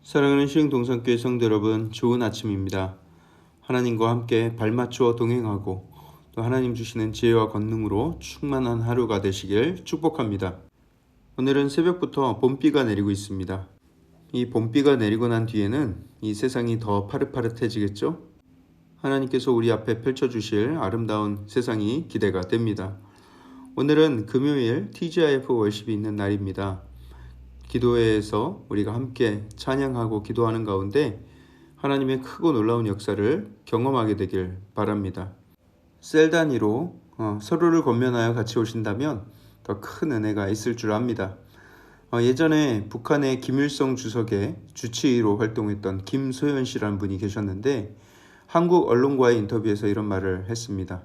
사랑하는 시흥동산교회 성도 여러분, 좋은 아침입니다. 하나님과 함께 발맞추어 동행하고 또 하나님 주시는 지혜와 권능으로 충만한 하루가 되시길 축복합니다. 오늘은 새벽부터 봄비가 내리고 있습니다. 이 봄비가 내리고 난 뒤에는 이 세상이 더 파릇파릇해지겠죠? 하나님께서 우리 앞에 펼쳐주실 아름다운 세상이 기대가 됩니다. 오늘은 금요일 TGIF 월십이 있는 날입니다. 기도회에서 우리가 함께 찬양하고 기도하는 가운데 하나님의 크고 놀라운 역사를 경험하게 되길 바랍니다. 셀 단위로 서로를 권면하여 같이 오신다면 더 큰 은혜가 있을 줄 압니다. 예전에 북한의 김일성 주석의 주치의로 활동했던 김소연 씨라는 분이 계셨는데 한국 언론과의 인터뷰에서 이런 말을 했습니다.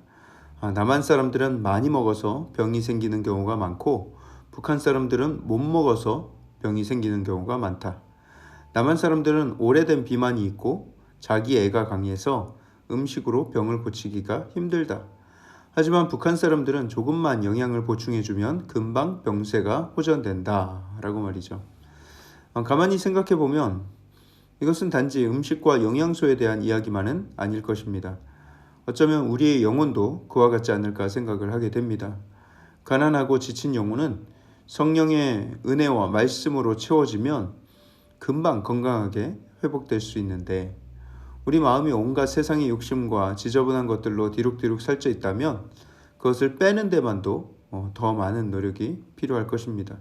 남한 사람들은 많이 먹어서 병이 생기는 경우가 많고 북한 사람들은 못 먹어서 병이 생기는 경우가 많다. 남한 사람들은 오래된 비만이 있고 자기 애가 강해서 음식으로 병을 고치기가 힘들다. 하지만 북한 사람들은 조금만 영양을 보충해주면 금방 병세가 호전된다. 라고 말이죠. 가만히 생각해보면 이것은 단지 음식과 영양소에 대한 이야기만은 아닐 것입니다. 어쩌면 우리의 영혼도 그와 같지 않을까 생각을 하게 됩니다. 가난하고 지친 영혼은 성령의 은혜와 말씀으로 채워지면 금방 건강하게 회복될 수 있는데 우리 마음이 온갖 세상의 욕심과 지저분한 것들로 뒤룩뒤룩 살쪄 있다면 그것을 빼는 데만도 더 많은 노력이 필요할 것입니다.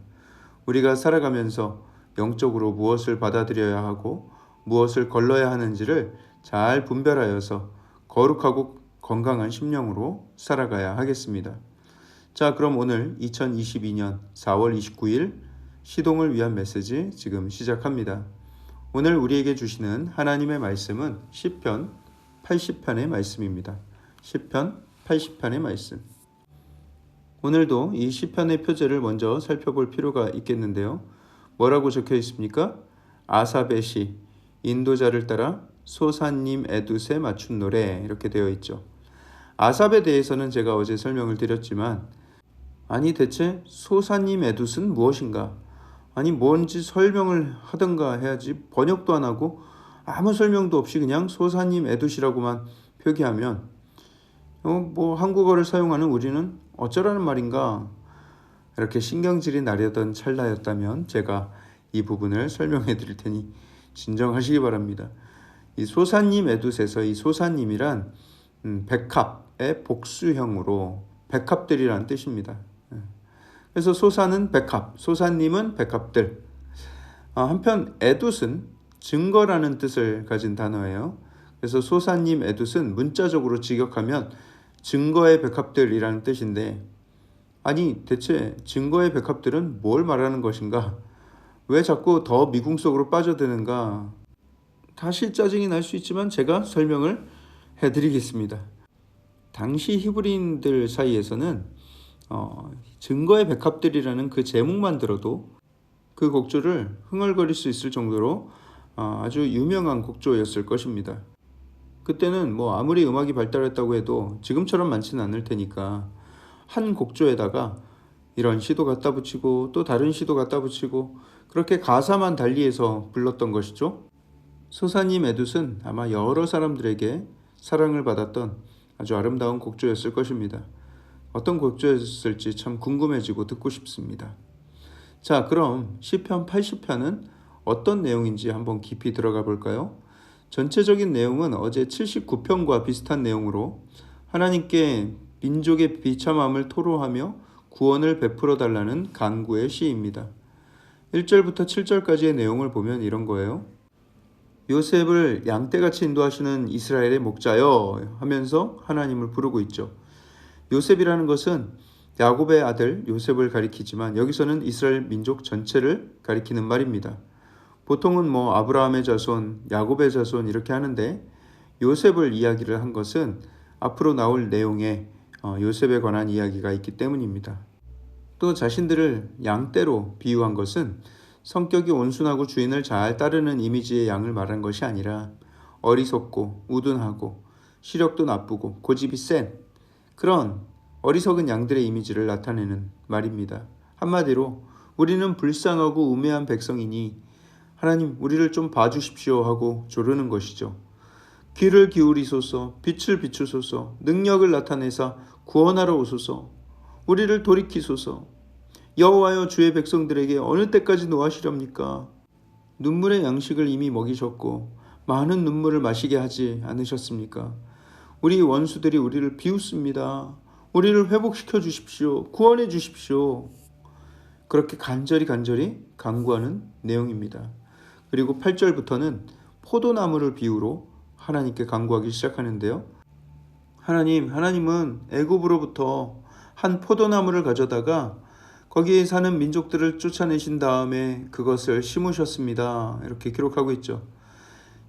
우리가 살아가면서 영적으로 무엇을 받아들여야 하고 무엇을 걸러야 하는지를 잘 분별하여서 거룩하고 건강한 심령으로 살아가야 하겠습니다. 자, 그럼 오늘 2022년 4월 29일 시동을 위한 메시지 지금 시작합니다. 오늘 우리에게 주시는 하나님의 말씀은 시편 80편의 말씀입니다. 시편 80편의 말씀. 오늘도 이 시편의 표제를 먼저 살펴볼 필요가 있겠는데요. 뭐라고 적혀 있습니까? 아삽의 시, 인도자를 따라 소사님 에둠에 맞춘 노래 이렇게 되어 있죠. 아삽에 대해서는 제가 어제 설명을 드렸지만 아니 대체 소사님 에둠은 무엇인가? 아니 뭔지 설명을 하든가 해야지 번역도 안 하고 아무 설명도 없이 그냥 소사님 에둠이라고만 표기하면 뭐 한국어를 사용하는 우리는 어쩌라는 말인가? 이렇게 신경질이 나려던 찰나였다면 제가 이 부분을 설명해 드릴 테니 진정하시기 바랍니다. 이 소사님 에둠에서 이 소사님이란 백합의 복수형으로 백합들이라는 뜻입니다. 그래서 소사는 백합, 소사님은 백합들. 한편 에둠은 증거라는 뜻을 가진 단어예요. 그래서 소사님 에둠은 문자적으로 직역하면 증거의 백합들이라는 뜻인데 아니 대체 증거의 백합들은 뭘 말하는 것인가? 왜 자꾸 더 미궁 속으로 빠져드는가? 다시 짜증이 날 수 있지만 제가 설명을 해드리겠습니다. 당시 히브리인들 사이에서는 증거의 백합들이라는 그 제목만 들어도 그 곡조를 흥얼거릴 수 있을 정도로 아주 유명한 곡조였을 것입니다. 그때는 뭐 아무리 음악이 발달했다고 해도 지금처럼 많지는 않을 테니까 한 곡조에다가 이런 시도 갖다 붙이고 또 다른 시도 갖다 붙이고 그렇게 가사만 달리해서 불렀던 것이죠. 소사님 에둠은 아마 여러 사람들에게 사랑을 받았던 아주 아름다운 곡조였을 것입니다. 어떤 곡조였을지 참 궁금해지고 듣고 싶습니다. 자, 그럼 시편 80편은 어떤 내용인지 한번 깊이 들어가 볼까요? 전체적인 내용은 어제 79편과 비슷한 내용으로 하나님께 민족의 비참함을 토로하며 구원을 베풀어 달라는 간구의 시입니다. 1절부터 7절까지의 내용을 보면 이런 거예요. 요셉을 양떼같이 인도하시는 이스라엘의 목자여 하면서 하나님을 부르고 있죠. 요셉이라는 것은 야곱의 아들 요셉을 가리키지만 여기서는 이스라엘 민족 전체를 가리키는 말입니다. 보통은 아브라함의 자손, 야곱의 자손 이렇게 하는데 요셉을 이야기를 한 것은 앞으로 나올 내용에 요셉에 관한 이야기가 있기 때문입니다. 또 자신들을 양떼로 비유한 것은 성격이 온순하고 주인을 잘 따르는 이미지의 양을 말한 것이 아니라 어리석고 우둔하고 시력도 나쁘고 고집이 센 그런 어리석은 양들의 이미지를 나타내는 말입니다. 한마디로 우리는 불쌍하고 우매한 백성이니 하나님, 우리를 좀 봐주십시오 하고 조르는 것이죠. 귀를 기울이소서, 빛을 비추소서, 능력을 나타내사 구원하러 오소서, 우리를 돌이키소서. 여호와여, 주의 백성들에게 어느 때까지 노하시렵니까? 눈물의 양식을 이미 먹이셨고 많은 눈물을 마시게 하지 않으셨습니까? 우리 원수들이 우리를 비웃습니다. 우리를 회복시켜 주십시오. 구원해 주십시오. 그렇게 간절히 간구하는 내용입니다. 그리고 8절부터는 포도나무를 비유로 하나님께 간구하기 시작하는데요. 하나님은 애굽으로부터 한 포도나무를 가져다가 거기에 사는 민족들을 쫓아내신 다음에 그것을 심으셨습니다. 이렇게 기록하고 있죠.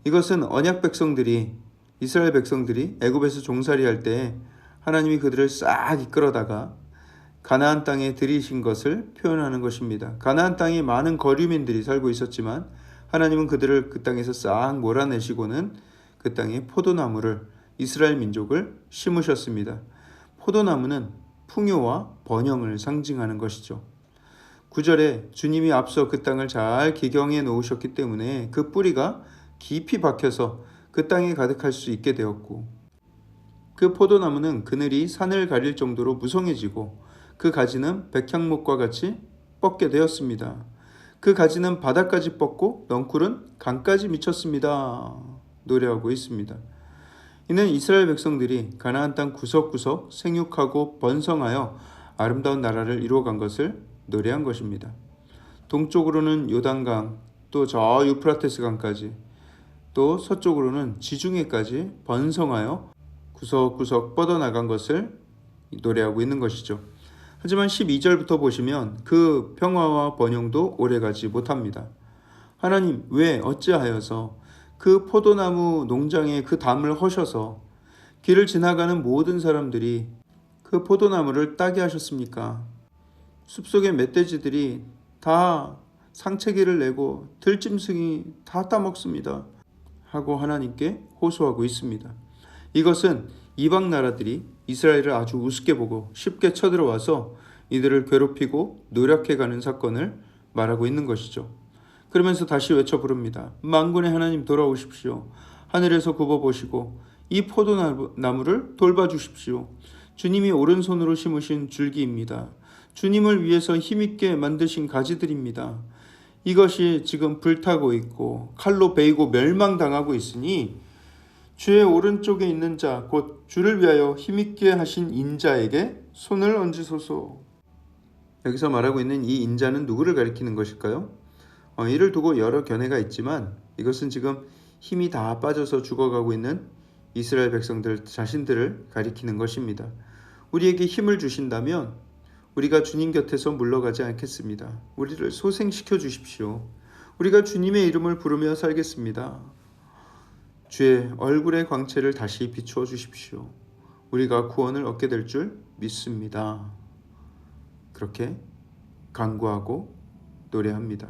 이것은 언약 백성들이, 이스라엘 백성들이 애굽에서 종살이할 때 하나님이 그들을 싹 이끌어다가 가나안 땅에 들이신 것을 표현하는 것입니다. 가나안 땅에 많은 거류민들이 살고 있었지만 하나님은 그들을 그 땅에서 싹 몰아내시고는 그 땅에 포도나무를, 이스라엘 민족을 심으셨습니다. 포도나무는 풍요와 번영을 상징하는 것이죠. 9절에 주님이 앞서 그 땅을 잘 기경해 놓으셨기 때문에 그 뿌리가 깊이 박혀서 그 땅에 가득할 수 있게 되었고, 그 포도나무는 그늘이 산을 가릴 정도로 무성해지고 그 가지는 백향목과 같이 뻗게 되었습니다. 그 가지는 바닥까지 뻗고 넝쿨은 강까지 미쳤습니다. 노래하고 있습니다. 이는 이스라엘 백성들이 가나안 땅 구석구석 생육하고 번성하여 아름다운 나라를 이루어간 것을 노래한 것입니다. 동쪽으로는 요단강, 또 저 유프라테스 강까지, 또 서쪽으로는 지중해까지 번성하여 구석구석 뻗어나간 것을 노래하고 있는 것이죠. 하지만 12절부터 보시면 그 평화와 번영도 오래가지 못합니다. 하나님, 왜 어찌하여서 그 포도나무 농장에 그 담을 허셔서 길을 지나가는 모든 사람들이 그 포도나무를 따게 하셨습니까? 숲속의 멧돼지들이 다 상체기를 내고 들짐승이 다 따먹습니다. 하고 하나님께 호소하고 있습니다. 이것은 이방 나라들이 이스라엘을 아주 우습게 보고 쉽게 쳐들어와서 이들을 괴롭히고 노력해가는 사건을 말하고 있는 것이죠. 그러면서 다시 외쳐 부릅니다. 만군의 하나님, 돌아오십시오. 하늘에서 굽어보시고 이 포도나무를 돌봐주십시오. 주님이 오른손으로 심으신 줄기입니다. 주님을 위해서 힘있게 만드신 가지들입니다. 이것이 지금 불타고 있고 칼로 베이고 멸망당하고 있으니 주의 오른쪽에 있는 자, 곧 주를 위하여 힘있게 하신 인자에게 손을 얹으소서. 여기서 말하고 있는 이 인자는 누구를 가리키는 것일까요? 이를 두고 여러 견해가 있지만 이것은 지금 힘이 다 빠져서 죽어가고 있는 이스라엘 백성들 자신들을 가리키는 것입니다. 우리에게 힘을 주신다면 우리가 주님 곁에서 물러가지 않겠습니다. 우리를 소생시켜 주십시오. 우리가 주님의 이름을 부르며 살겠습니다. 주의 얼굴의 광채를 다시 비추어 주십시오. 우리가 구원을 얻게 될 줄 믿습니다. 그렇게 간구하고 노래합니다.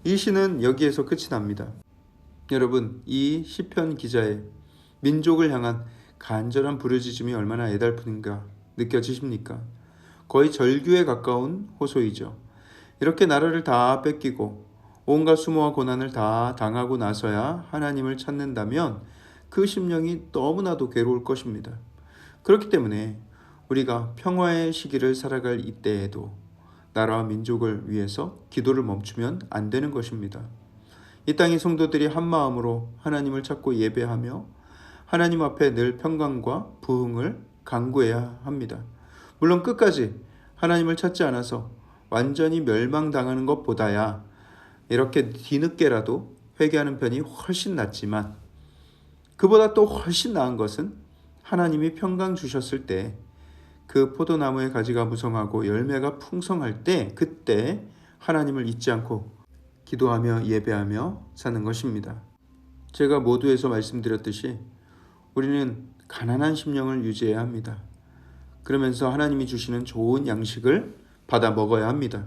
이 시는 여기에서 끝이 납니다. 여러분, 이 시편 기자의 민족을 향한 간절한 부르짖음이 얼마나 애달픈가 느껴지십니까? 거의 절규에 가까운 호소이죠. 이렇게 나라를 다 뺏기고 온갖 수모와 고난을 다 당하고 나서야 하나님을 찾는다면 그 심령이 너무나도 괴로울 것입니다. 그렇기 때문에 우리가 평화의 시기를 살아갈 이때에도 나라와 민족을 위해서 기도를 멈추면 안 되는 것입니다. 이 땅의 성도들이 한 마음으로 하나님을 찾고 예배하며 하나님 앞에 늘 평강과 부흥을 간구해야 합니다. 물론 끝까지 하나님을 찾지 않아서 완전히 멸망당하는 것보다야 이렇게 뒤늦게라도 회개하는 편이 훨씬 낫지만, 그보다 또 훨씬 나은 것은 하나님이 평강 주셨을 때 그 포도나무의 가지가 무성하고 열매가 풍성할 때 그때 하나님을 잊지 않고 기도하며 예배하며 사는 것입니다. 제가 모두에서 말씀드렸듯이 우리는 가난한 심령을 유지해야 합니다. 그러면서 하나님이 주시는 좋은 양식을 받아 먹어야 합니다.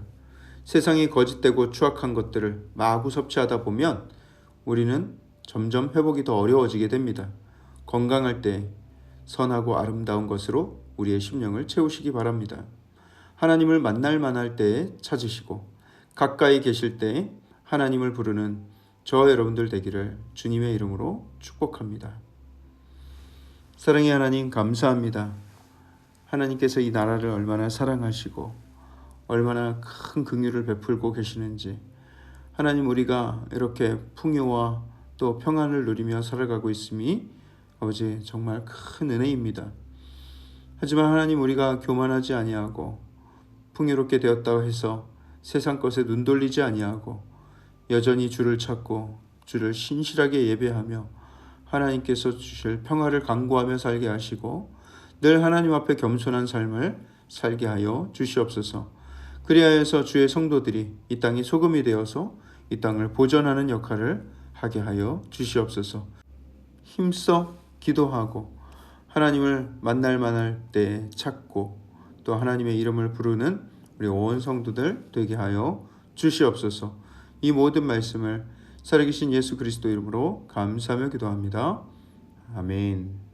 세상이 거짓되고 추악한 것들을 마구 섭취하다 보면 우리는 점점 회복이 더 어려워지게 됩니다. 건강할 때 선하고 아름다운 것으로 우리의 심령을 채우시기 바랍니다. 하나님을 만날 만할 때에 찾으시고 가까이 계실 때에 하나님을 부르는 저와 여러분들 되기를 주님의 이름으로 축복합니다. 사랑의 하나님, 감사합니다. 하나님께서 이 나라를 얼마나 사랑하시고 얼마나 큰 긍휼을 베풀고 계시는지, 하나님, 우리가 이렇게 풍요와 또 평안을 누리며 살아가고 있음이 아버지 정말 큰 은혜입니다. 하지만 하나님, 우리가 교만하지 아니하고 풍요롭게 되었다고 해서 세상 것에 눈 돌리지 아니하고 여전히 주를 찾고 주를 신실하게 예배하며 하나님께서 주실 평화를 간구하며 살게 하시고 늘 하나님 앞에 겸손한 삶을 살게 하여 주시옵소서. 그리하여서 주의 성도들이 이 땅이 소금이 되어서 이 땅을 보존하는 역할을 하게 하여 주시옵소서. 힘써 기도하고 하나님을 만날 때 찾고 또 하나님의 이름을 부르는 우리 온 성도들 되게 하여 주시옵소서. 이 모든 말씀을 살아계신 예수 그리스도 이름으로 감사하며 기도합니다. 아멘.